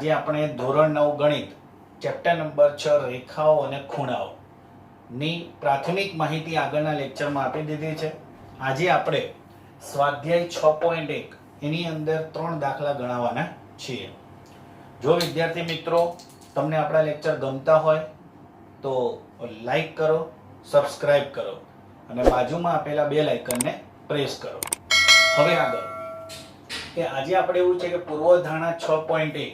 આજે આપણે ધોરણ 9 ગણિત ચેપ્ટર નંબર 6 રેખાઓ અને ખૂણાઓ ની પ્રાથમિક માહિતી આગળના લેક્ચરમાં આપી દીધી છે। આજે આપણે સ્વાધ્યાય 6.1 એની અંદર 3 દાખલા ગણવાના છીએ। જો વિદ્યાર્થી મિત્રો તમને આપણા લેક્ચર ગમતા હોય તો લાઈક કરો, સબસ્ક્રાઇબ કરો અને બાજુમાં આપેલા બેલ આઇકનને પ્રેસ કરો। હવે આગળ કે આજે આપણે એવું છે કે પૂર્વધારણા 6.1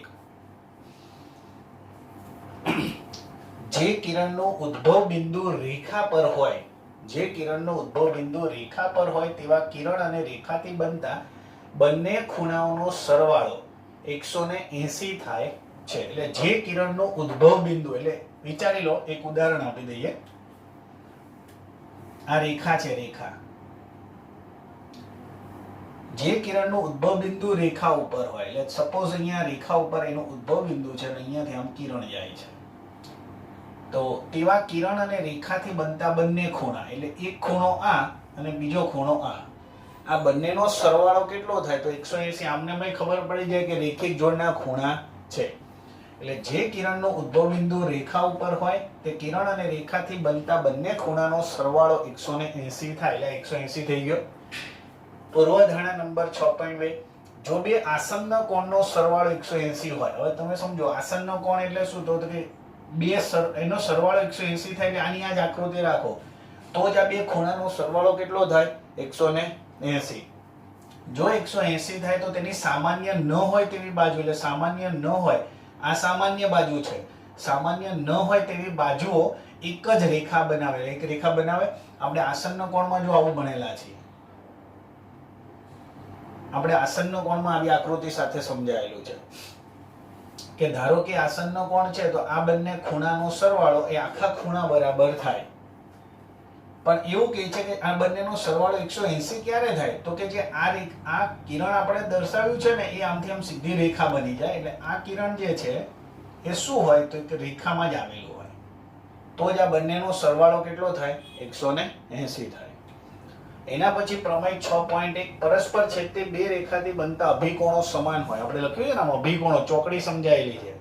જે કિરણનો ઉદ્ભવ બિંદુ રેખા પર હોય, જે કિરણનો ઉદ્ભવ બિંદુ રેખા પર હોય તેવા કિરણ અને રેખાથી બનતા બંને ખૂણાઓનો સરવાળો 180 થાય છે। એટલે જે કિરણનો ઉદ્ભવ બિંદુ, એટલે વિચારી લો, એક ઉદાહરણ આપી દઈએ। આ રેખા છે, રેખા। જે કિરણનો ઉદ્ભવ બિંદુ રેખા ઉપર હોય, એટલે સપોઝ અહીંયા રેખા ઉપર એનો ઉદ્ભવ બિંદુ છે અને અહીંયાથી આમ કિરણ જાય છે, તો તેવા કિરણ અને રેખાથી બનતા બંને ખૂણા, એટલે એક ખૂણો આ અને બીજો ખૂણો આ બંનેનો સરવાળો કેટલો થાય? તો 180। આમને મને ખબર પડી જાય કે રેખિક જોડના ખૂણા છે। એટલે જે કિરણનો ઉદ્ભવ બિંદુ રેખા ઉપર હોય તે કિરણ અને રેખાથી બનતા બંને ખૂણાનો સરવાળો 180 થાય, એટલે 180 થઈ ગયો। પૂર્વધારણા નંબર 6.2 જો બે આસન્ન કોણનો સરવાળો 180 હોય, હવે તમે સમજો આસન્ન કોણ એટલે શું? તો કે બે એનો સરવાળો 180 થાય, એટલે આની આ જ આકૃતિ રાખો તો જ આ બે ખૂણાનો સરવાળો કેટલો થાય? 180। જો 180 થાય તો તેની સામાન્ય ન હોય તેવી બાજુ, એટલે સામાન્ય ન હોય, આ સામાન્ય બાજુ છે, સામાન્ય ન હોય તેવી બાજુઓ એક જ રેખા બનાવે, એક રેખા બનાવે। આપણે આસન્ન કોણમાં જો આવું ભણેલા છીએ, આપણે આસન્ન કોણમાં આવી આકૃતિ સાથે સમજાયેલું છે કે ધારો કે આસન્ન કોણ છે તો આ બંને ખૂણાનો સરવાળો એ આખા ખૂણા બરાબર થાય। પણ એવું કહે છે કે આ બંનેનો સરવાળો 180 ક્યારે થાય? તો કે જે આ કિરણ આપણે દર્શાવ્યું છે ને એ આમથી આમ સીધી રેખા બની જાય, એટલે આ કિરણ જે છે એ શું હોય? તો એક રેખામાં જ આવેલું હોય, તો જ આ બંનેનો સરવાળો કેટલો થાય? 180 થાય। એના પછી પ્રમેય 6.1 પરસ્પર છેદતી બે રેખાથી બનતા અભિકોણો સમાન હોય। આપણે લખ્યું છે ને આમ અભિકોણો, ચોકડી સમજાયેલી છે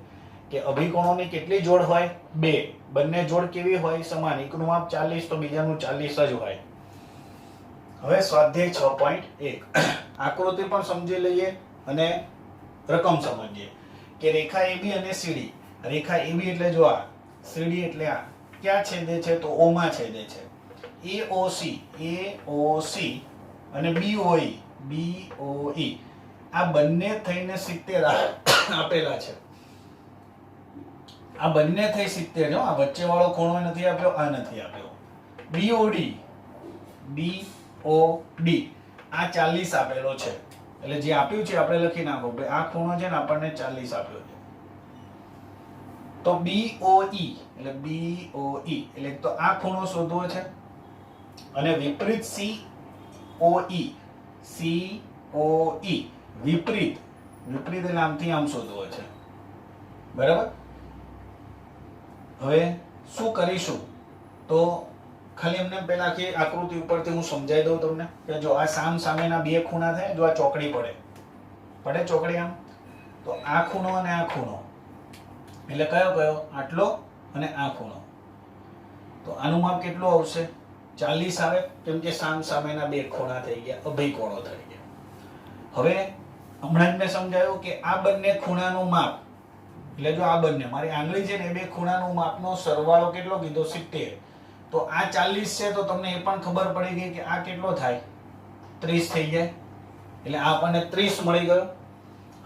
કે અભિકોણોની કેટલી જોડ હોય? 2। બંને જોડ કેવી હોય? સમાન। એકનું માપ 40 તો બીજાનું 40 જ હોય। હવે સ્વાધ્યાય 6.1 આકૃતિ પણ સમજી લઈએ અને રકમ સમજીએ કે રેખા AB અને CD। રેખા AB એટલે જો આ, CD એટલે આ, ક્યાં છેદે છે? તો O માં છેદે છે। AOC અને BOE આ બંને થઈને 70 આપેલા છે। આ બંને થઈ 70 જો, આ વચ્ચે વાળો ખૂણો નથી આપ્યો, આ નથી આપ્યો। BOD આ 40 આપેલો છે, એટલે જે આપ્યું છે આપણે લખી નાખો, આ ખૂણો છે ને આપણને 40 આપ્યો છે। તો BOE એટલે તો આ ખૂણો શોધવો છે અને વિપરીત COE વિપરીત એટલે આમથી આમ શોધવો છે, બરાબર। હવે શું કરીશું? તો ખાલી એમને પહેલા આખી આકૃતિ ઉપરથી હું સમજાવી દઉં તમને કે જો આ સામેના બે ખૂણા થાય, જો આ ચોકડી પડે ચોકડી આમ, તો આ ખૂણો અને આ ખૂણો, એટલે કયો? આટલો અને આ ખૂણો, તો આનું માપ કેટલું આવશે? 40 આવે, કેમ કે સામેના બે ખૂણા થઈ ગયા, અભિકોણો થઈ ગયા। હવે હમણાં જ મેં સમજાવ્યું કે આ બંને ખૂણાનું માપ, એટલે જો આ બંને મારી આંગળી છે ને, એ બે ખૂણાનું માપનો સરવાળો કેટલો કીધો? 70। તો આ 40 છે તો તમને એ પણ ખબર પડી ગઈ કે આ કેટલો થાય? 30 થઈ જાય, એટલે આ આપણને 30 મળી ગયો।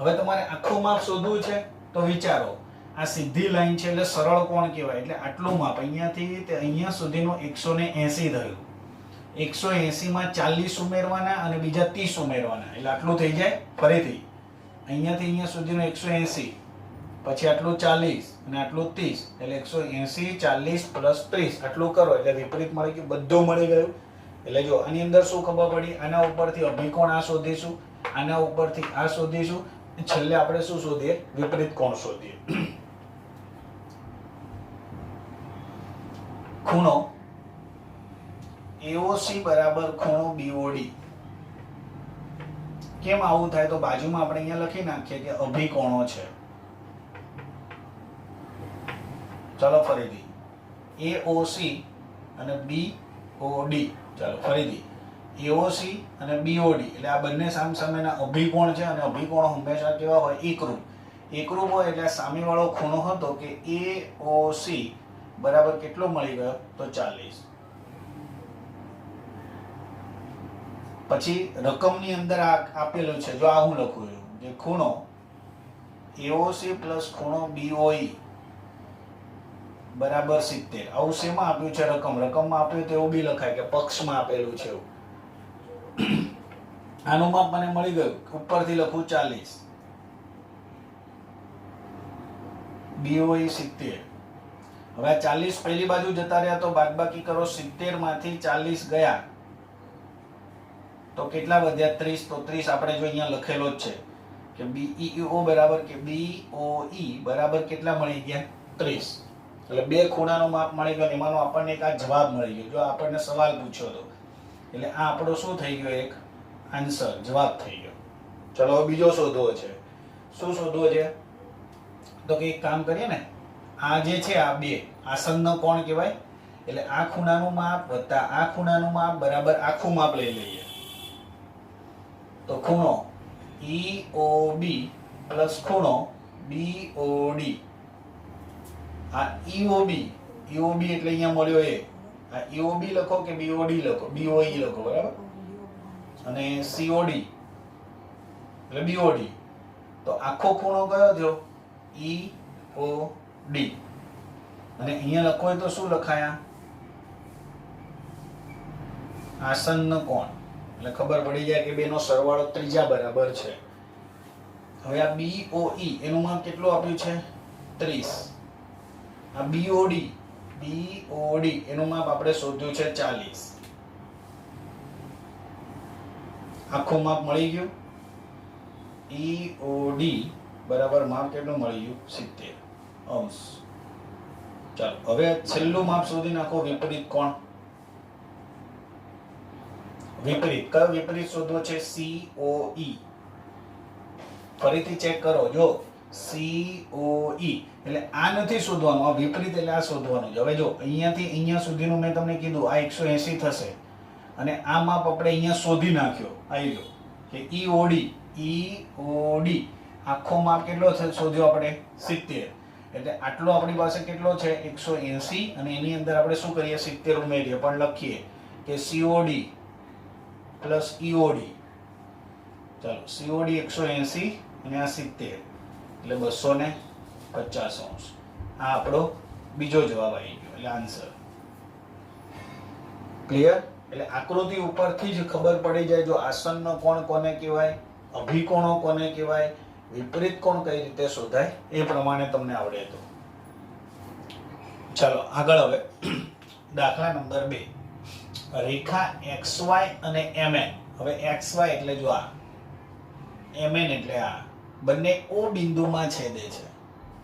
હવે તમારે આખું માપ શોધવું છે તો વિચારો, આ સીધી લાઈન છે એટલે સરળ કોણ કહેવાય, એટલે આટલું માપ અહીંયાથી તે અહીંયા સુધીનું 180 થયું। 180 માં 40 ઉમેરવાના અને બીજા 30 ઉમેરવાના, એટલે આટલું થઈ જાય। ફરીથી અહીંયાથી અહીંયા સુધીનું 180, પછી આટલું 40 અને આટલું 30, એટલે 180 40 પ્લસ 30 આટલું કરો એટલે વિપરીત મળી ગયું, બધું મળી ગયું। એટલે જો આની અંદર શું ખબર પડી? આના ઉપરથી અભિકોણ આ શોધીશું, આના ઉપરથી આ શોધીશું, છેલ્લે આપણે શું શોધીએ? વિપરીત કોણ શોધીએ। ખૂણો AOC બરાબર ખૂણો BOD। કેમ આવું થાય? તો બાજુમાં આપણે અહીંયા લખી નાખીએ કે અભિકોણો છે। ચાલો ફરીથી AOC અને BOD. ચાલો ફરીથી AOC અને BOD એટલે આ બંને સામસામેના અભિકોણ છે અને અભિકોણ હંમેશા કેવા હોય? એકરૂપ. એકરૂપ હોય એટલે સામેવાળો ખૂણો હતો કે AOC બરાબર કેટલો મળી ગયો? તો 40. પછી રકમની અંદર આપેલું છે, જો આ હું લખું છું કે ખૂણો AOC પ્લસ ખૂણો BOE બરાબર 70. આવું શેમાં આપ્યું છે? રકમમાં આપ્યું તો એવું બી લખાય કે પક્ષમાં આપેલું છે એવું. આનું માપ મને મળી ગયું, ઉપરથી લખું 40, BOE 70. હવે 40 પહેલી બાજુ જતા રહ્યા તો બાદબાકી કરો, 70 માંથી 40 ગયા તો કેટલા વધ્યા? 30. તો 30 આપણે જો અહીંયા લખેલો જ છે કે BEO બરાબર કે BOE બરાબર કેટલા મળી ગયા? 30. એટલે બે ખૂણાનો માપ મળી ગયો, એમાંનો આપણને એક આ જવાબ મળી ગયો. જો આપણને સવાલ પૂછ્યો હતો એટલે આ આપણો શું થઈ ગયો? એક આન્સર, જવાબ થઈ ગયો. ચલો બીજો શોધવો છે. શું શોધવો છે? તો કે એક કામ કરીએ ને, આ જે છે આ બે આસન્ન કોણ કહેવાય? એટલે આ ખૂણાનું માપ વત્તા આ ખૂણાનું માપ બરાબર આખું માપ લઈ લઈએ. તો ખૂણો EOB પ્લસ ખૂણો BOD. આ EOB એટલે અહીંયા મળ્યો એ. આ EOB લખો કે BOD લખો? BOE લખો બરાબર. અને COD એટલે BOD. તો આખો ખૂણો કયો થયો? EOD. અને અહીંયા લખો હોય તો શું લખાયા? આસન્ન કોણ. એટલે ખબર પડી જાય કે બેનો સરવાળો ત્રીજા બરાબર છે. હવે આ BOE એનું માપ કેટલું આપ્યું છે? 30. આ BOD એનું માપ આપણે શોધ્યું છે 40. આખું માપ મળી ગયું. EOD બરાબર માપ કેટલું મળી ગયું? 70 અંશ. ચાલો હવે છેલ્લું માપ શોધી નાખો, વિપરીત કોણ. વિપરીત કયો વિપરીત શોધવો છે? COE. ફરીથી ચેક કરો, જો COE એટલે આ નથી શોધવાનું, આ વિપરીત એટલે આ શોધવાનું. હવે જો અહીંયાથી અહીંયા સુધીનું મેં તમને કીધું આ 180 થશે અને આ માપ આપણે અહીંયા શોધી નાખ્યો. આવી ગયો કે EOD આખો માપ કેટલો શોધ્યો આપણે? 70. એટલે આટલો આપણી પાસે કેટલો છે? 180. અને એની અંદર આપણે શું કરીએ? 70 ઉમેરીએ, પણ લખીએ કે COD પ્લસ EOD. ચાલો COD 180 અને આ 70 એટલે 250 અંશ. આ આપણો બીજો જવાબ આવી ગયો, એટલે આન્સર. ક્લિયર? એટલે આકૃતિ ઉપરથી જ ખબર પડી જાય જો આસન્ન કોણ કોને કહેવાય, અભિકોણો કોને કહેવાય, વિપરીત કોણ કઈ રીતે શોધાય, એ પ્રમાણે તમને આવડે તો. ચાલો આગળ. હવે દાખલા નંબર 2. રેખા XY અને MN. હવે XY એટલે જો આ, MN એટલે આ, બંને O બિંદુમાં છેદે છે.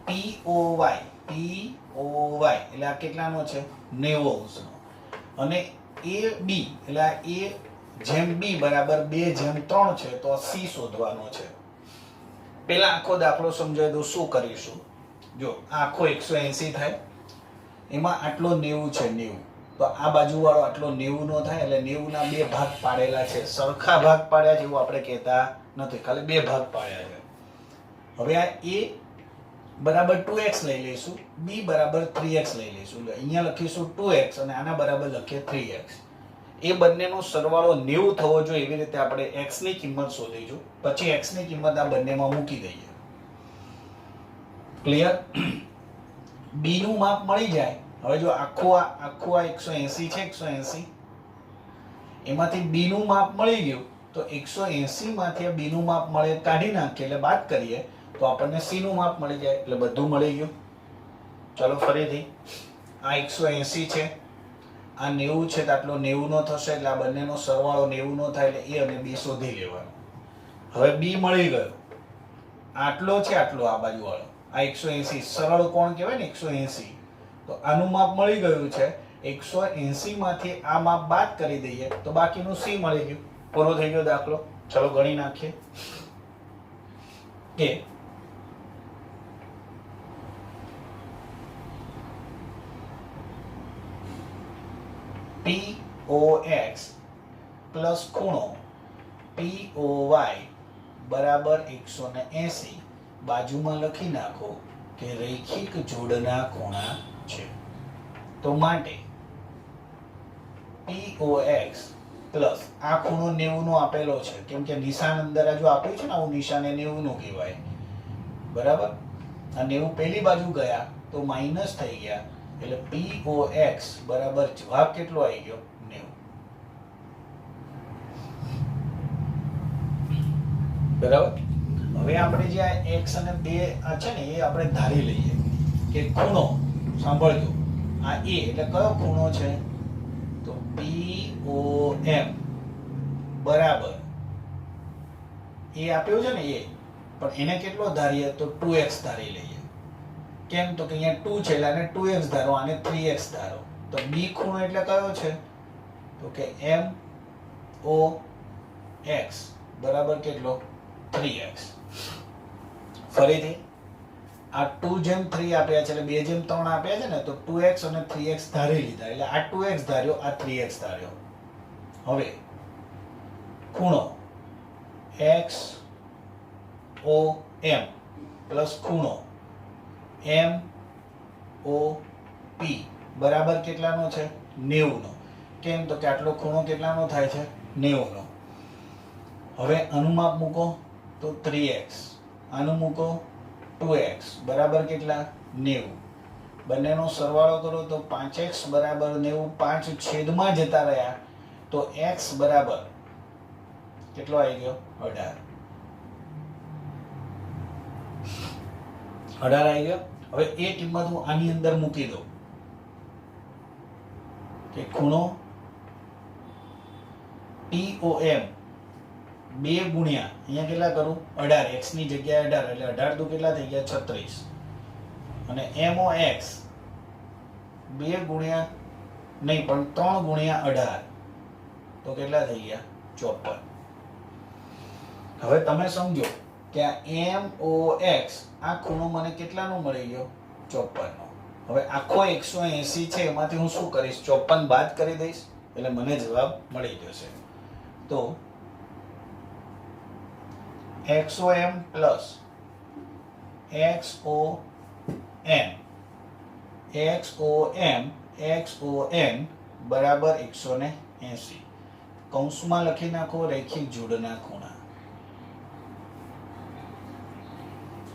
POY એટલે આ કેટલાનો છે? 90 અંશનો. અને AB એટલે આ A/B બરાબર 2/3 છે. તો C શોધવાનો છે. પેલા આખો દાખલો સમજાવી દઉં શું કરીશું. જો આખો 180 થાય, એમાં આટલો 90 છે. 90 તો આ બાજુ વાળો આટલો 90 નો થાય, એટલે 90 ના બે ભાગ પાડેલા છે. સરખા ભાગ પાડ્યા છે એવું આપણે કહેતા નથી, ખાલી બે ભાગ પાડ્યા છે. હવે આ A બરાબર 2x લઈ લઈશું, B બરાબર 3x લઈ લઈશું. એટલે અહીંયા લખીશું 2x અને આના બરાબર લખીએ 3x. એ બંનેનો સરવાળો 90 થવો જોઈએ, એવી રીતે આપણે x ની કિંમત શોધીશું. પછી x ની કિંમત આ બંનેમાં મૂકી દઈએ. ક્લિયર? B નું માપ મળી જાય. હવે જો આખું આ 180 છે, 180 એમાંથી B નું માપ મળી ગયું તો 180 માંથી B નું માપ મળે કાઢી નાખીએ એટલે બાદ કરીએ તો આપણને C નું માપ મળી જાય. એટલે બધું મળી ગયું. ચલો ફરીથી, આ 180 છે, આ 90 છે, તો આટલો 90 નો થશે. એટલે આ બંનેનો સરવાળો 90 નો થાય, એટલે A અને B શોધી લેવાનો. હવે B મળી ગયો, આટલો છે, આટલો આ બાજુ વાળો, આ 180 સરળ કોણ કહેવાય ને 180. તો આનું માપ મળી ગયું છે. 180 માંથી આ માપ બાદ કરી દઈએ તો બાકીનું C મળી ગયું. પૂરો થઈ ગયો દાખલો. ચલો ગણી નાખીએ કે POX પ્લસ ખૂણો POY બરાબર 180 બાજુમાં લખી નાખો કે રૈખિક જોડના ખૂણા છે. તો માટે POX પ્લસ આ ખૂણો 90 નો આપેલો છે, કેમ કે નિશાન અંદર જો આપ્યું છે ને આવું નિશાન એ 90 નું કહેવાય. બરાબર, આ 90 પહેલી બાજુ ગયા તો માઈનસ થઈ ગયા, એટલે POX બરાબર જવાબ કેટલો આવી ગયો? 90. બરાબર. હવે આપણે જે આ x અને 2 આ છે ને એ આપણે ધારી લઈએ કે ખૂણો, સાંભળજો, આ a એટલે કયો ખૂણો છે? તો POM બરાબર એ આપ્યો છે ને એ, પણ એને કેટલો ધારીએ? તો 2x ધારી લઈએ. કેમ? તો કે અહીંયા 2 છે એટલે આને 2x ધારો, આને 3x ધારો. તો b ખૂણો એટલે કયો છે? તો કે MOX બરાબર કેટલો? 3x. ફરીથી આ 2 જેમ 3 આપ્યા છે એટલે 2 જેમ 3 આપ્યા છે ને, તો 2x અને 3x ધારી લીધા, એટલે આ 2x ધાર્યો, આ 3x ધાર્યો. હવે ખૂણો XOM પ્લસ ખૂણો MOP બરાબર કેટલાનો છે? 90 નો. કેમ? તો કે આટલો ખૂણો કેટલાનો થાય છે? 90 નો. હવે આનું માપ મૂકો તો 3x, આનું મૂકો 2x બરાબર કેટલા? 90. બંનેનો સરવાળો કરો તો 5x બરાબર 90, 5 છેદમાં જતા રહ્યા તો x બરાબર કેટલો આવી ગયો? 18. 18 આવી ગયો. હવે એ કિંમત હું આની અંદર મૂકી દઉં કે ખૂણો POM 2 ગુણ્યા અહીંયા કેટલા કરું? 18. x ની જગ્યાએ 18 એટલે 18 તો કેટલા થઈ ગયા? 36. અને MOX 2 ગુણ્યા નહીં પણ 3 ગુણ્યા 18 તો કેટલા થઈ ગયા? 54. હવે તમે સમજો કે આ MOX આ ખૂણો મને કેટલાનો મળી ગયો? 54 નો. હવે આખો 180 છે એમાંથી હું શું કરીશ? 54 બાદ કરી દઈશ એટલે મને જવાબ મળી જશે. તો XOM પ્લસ XOM બરાબર 180. કૌંસમાં લખી નાખો રૈખિક જોડના ખૂણા.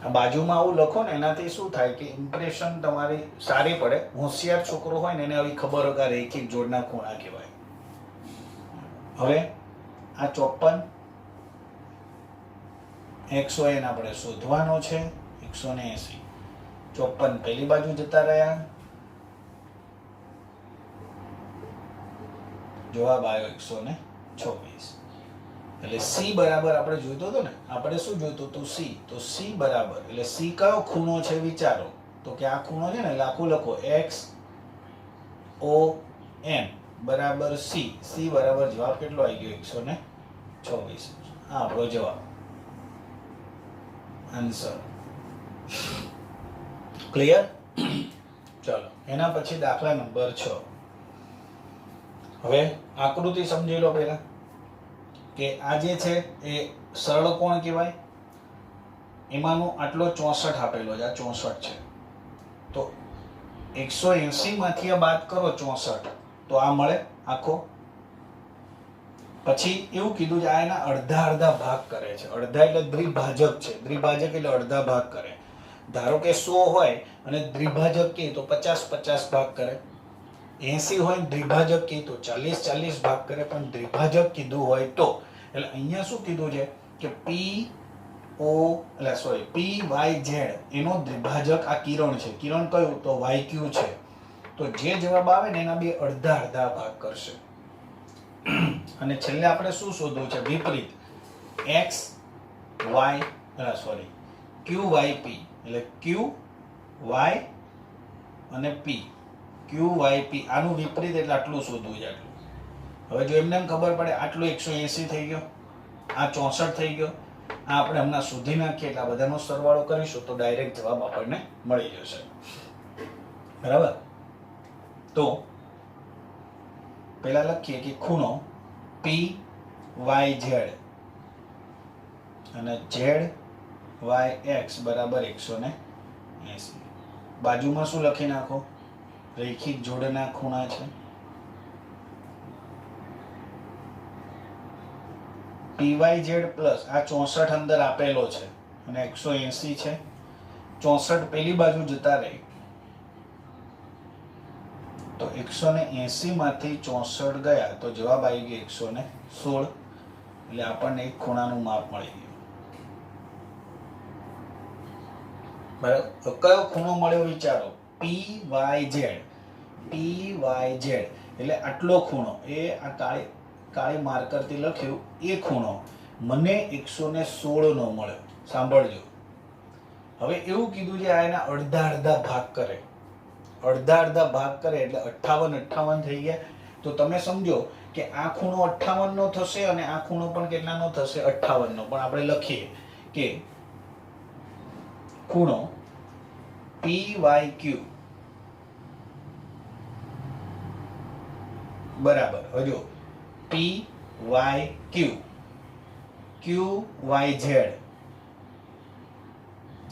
આ બાજુમાં આવું લખો ને એનાથી શું થાય કે ઇમ્પ્રેશન તમારી સારી પડે. હોશિયાર છોકરો હોય ને એને આવી ખબર હોય કે રૈખિક જોડના ખૂણા કહેવાય. હવે આ 54 XON આપણે શોધવાનો છે. 180. 54 પહેલી બાજુ જતા રહ્યા, જવાબ આવ્યો 126. એટલે C બરાબર આપણે જોઈતો હતો ને, આપણે શું જોઈતું હતું? C. તો C બરાબર એટલે C કયો ખૂણો છે વિચારો? તો કે આ ખૂણો છે ને, લાખો લખો XOM બરાબર C. C બરાબર જવાબ કેટલો આવી ગયો? 126. આ આપણો જવાબ, આન્સર. ક્લિયર? ચલો એના પછી દાખલા નંબર 6. હવે આકૃતિ સમજી લો પહેલા કે આ જે છે એ સરળ કોણ કહેવાય. એમાંનો આટલો 64 આપેલો છે, આ 64 છે. તો 180 માંથી આ બાદ કરો 64 તો આ મળે આખો. પછી એવું કીધું છે આ એના અડધા અડધા ભાગ કરે છે. અડધા એટલે દ્વિભાજક છે. દ્વિભાજક એટલે અડધા ભાગ કરે. ધારો કે 100 હોય અને દ્વિભાજક કે તો 50 ભાગ કરે. 80 હોય દ્વિભાજક કે તો 40 ભાગ કરે. પણ દ્વિભાજક કીધું હોય તો, એટલે અહીંયા શું કીધું છે કે PYZ એનો દ્વિભાજક આ કિરણ છે. કિરણ કયું? તો YQ છે. તો જે જવાબ આવે ને એના બે અડધા અડધા ભાગ કરશે. અને છેલ્લે આપણે શું શોધવું છે? વિપરીત. QYP એટલે QY અને P. QYP આનું વિપરીત એટલે આટલું શોધવું છે. આટલું. હવે જો એમને ખબર પડે આટલું 180 થઈ ગયો, આ 64 થઈ ગયો, આ આપણે હમણાં શોધી નાખીએ એટલે આ બધાનો સરવાળો કરીશું તો ડાયરેક્ટ જવાબ આપણને મળી જશે. બરાબર? તો પહેલા લખીએ કે ખૂણો પી વાય ઝેડ અને ઝેડ વાય એક્સ બરાબર 180. બાજુમાં શું લખી નાખો? રૈખિક જોડના ખૂણા છે. PYZ પ્લસ આ 64 અંદર આપેલો છે અને 180 છે. 64 પેલી બાજુ જતા રહે તો 180 માંથી 64 ગયા તો જવાબ આવી ગયો 116. એટલે આપણને એક ખૂણાનું માપ મળી ગયું. બરાબર. કયો ખૂણો મળ્યો વિચારો? PYZ. PYZ એટલે આટલો ખૂણો, એ આ કાળી માર્કરથી લખ્યું એ ખૂણો મને 116 નો મળ્યો. સાંભળજો, હવે એવું કીધું છે આ એના અડધા અડધા ભાગ કરે. અડધા અડધા ભાગ કરે એટલે 58 થઈ ગયા. તો તમે સમજો કે આ ખૂણો 58 નો થશે અને આ ખૂણો પણ કેટલાનો થશે? 58 નો. પણ આપણે લખીએ કે ખૂણો PYQ બરાબર, હજો PYQ QYZ.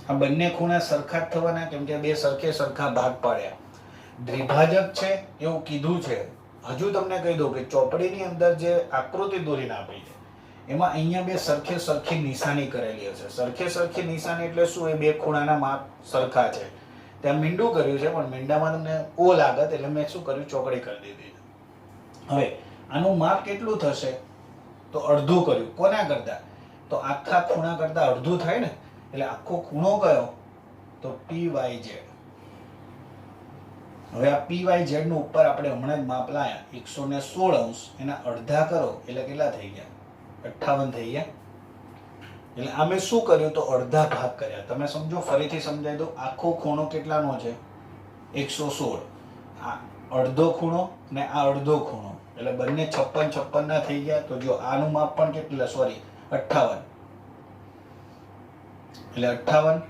આ બંને ખૂણા સરખા જ થવાના, કેમ કે બે સરખા ભાગ પાડ્યા. દ્વિભાજક છે એવું કીધું છે. હજુ તમને કહી દઉં કે ચોપડીની અંદર જે આકૃતિ દોરીને આપી છે એમાં અહીંયા બે સરખી નિશાની કરેલી હશે. સરખી નિશાની એટલે શું? એ બે ખૂણાના માપ સરખા છે. ત્યાં મીંડું કર્યું છે, પણ મીંડામાં તમને ઓ લાગત એટલે મેં શું કર્યું? ચોકડી કરી દીધી. હવે આનું માપ કેટલું થશે? તો અડધું કર્યું. કોના કરતા? તો આખા ખૂણા કરતા અડધું થાય ને. એટલે આખો ખૂણો કયો? તો PYZ. હવે આ PYZ નું ઉપર આપણે હમણાં જ માપ લાયા 116°. એના અડધા કરો એટલે કેટલા થઈ ગયા? 58 થઈ ગયા. એટલે અમે શું કર્યું? તો અડધા ભાગ કર્યા. તમે સમજો, ફરીથી સમજાવી દો. આખો ખૂણો કેટલાનો છે? 116. આ અડધો ખૂણો ને આ અડધો ખૂણો એટલે બંને 56 ના થઈ ગયા. તો જો આનું માપ પણ કેટલા? સોરી, 58. એટલે 58.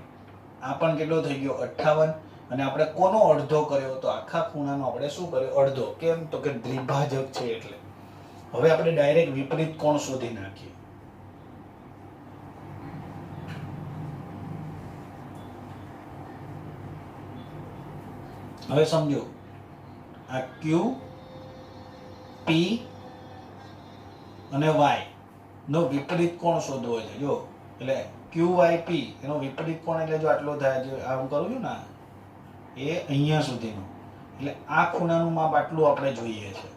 આ પણ કેટલો થઈ ગયો? 58. અને આપણે કોનો અડધો કર્યો? તો આખા ખૂણાનો આપણે શું કર્યો? અડધો. કેમ? તો કે દ્વિભાજક છે એટલે. હવે આપણે ડાયરેક્ટ વિપરીત કોણ શોધી નાખીએ. હવે સમજો, આ Q P અને Y નો વિપરીત કોણ શોધવો છે. જો એટલે QYP એનો વિપરીત કોણ એટલે જો આટલો થાય, જો આમ કરું છું ને એ અહીંયા સુધીનો, એટલે આ ખૂણાનું માપ આટલું આપણે જોઈએ છે.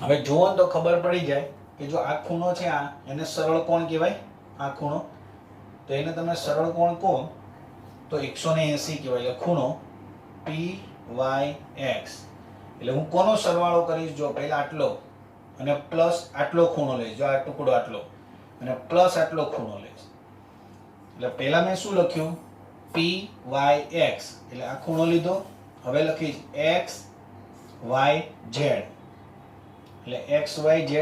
હવે જુઓ તો ખબર પડી જાય કે જો આ ખૂણો છે આ, એને સરળ કોણ કહેવાય. આ ખૂણો તો એને તમે સરળ કોણ કહો તો 180 કહેવાય. એટલે ખૂણો PYX. એટલે હું કોનો સરવાળો કરીશ? જો પહેલા આટલો અને પ્લસ આટલો ખૂણો લઈશ. જો આ ટુકડો આટલો અને પ્લસ આટલો ખૂણો લઈશ. એટલે પહેલા મેં શું લખ્યું? PYX. એટલે આ ખૂણો લીધો. હવે લખીશ XYZ. એટલે XYZ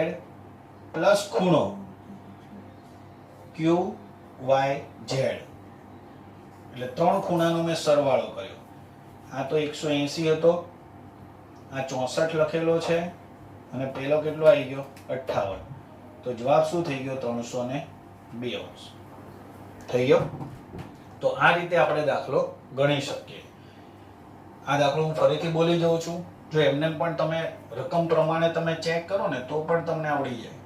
પ્લસ ખૂણો QYZ. એટલે ત્રણ ખૂણાનો મેં સરવાળો કર્યો. આ તો 180 હતો, આ 64 લખેલો છે અને પેલો કેટલો આવી ગયો? 58. તો જવાબ શું થઈ ગયો? 302 થઈ ગયો. તો આ રીતે આપણે દાખલો ગણી શકીએ. આ દાખલો હું ફરીથી બોલી જાઉં છું. જો એમને પણ તમે રકમ પ્રમાણે તમે ચેક કરો ને તો પણ તમને આવડી જાય.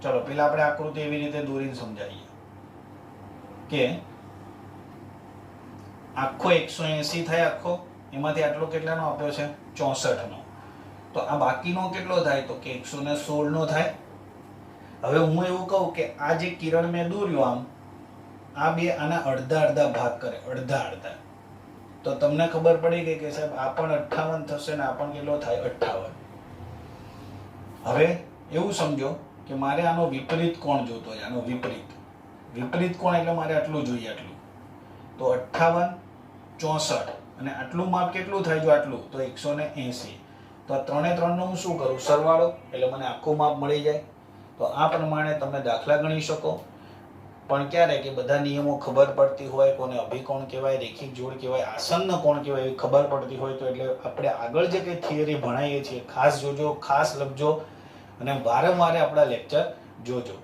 ચલો પેલા આપણે આકૃતિ એવી રીતે દોરીને સમજાવીએ કે આખો 180 થાય આખો, એમાંથી આટલો કેટલાનો આપ્યો છે? 64 નો. તો આ બાકીનો કેટલો થાય? તો કે 116 નો થાય. હવે હું એવું કહું કે આ જે કિરણ મેં દોર્યું આમ, આ બે આના અડધા અડધા ભાગ કરે, અડધા અડધા. તો તમને ખબર પડી ગઈ કે સાહેબ આ પણ 58 થશે ને આ પણ કેટલો થાય? 58. હવે એવું સમજો કે મારે આનો વિપરીત કોણ જોતો છે. આનો વિપરીત કોણ એટલે મારે આટલું જોઈએ, આટલું. તો 58, 64 અને આટલું માપ કેટલું થાય? જો આટલું તો 180. તો આ ત્રણે ત્રણનો હું શું કરું? સરવાળો. એટલે મને આખું માપ મળી જાય. તો આ પ્રમાણે તમે દાખલા ગણી શકો. પણ ક્યારે કે બધા નિયમો ખબર પડતી હોય, કોને અભિકોણ કહેવાય, રેખિક જોડ કહેવાય, આસન્ન કોણ કહેવાય એવી ખબર પડતી હોય તો એટલે આપણે આગળ જે કંઈ થિયરી ભણાવીએ છીએ ખાસ જોજો, ખાસ લખજો અને વારંવાર આપણા લેક્ચર જોજો.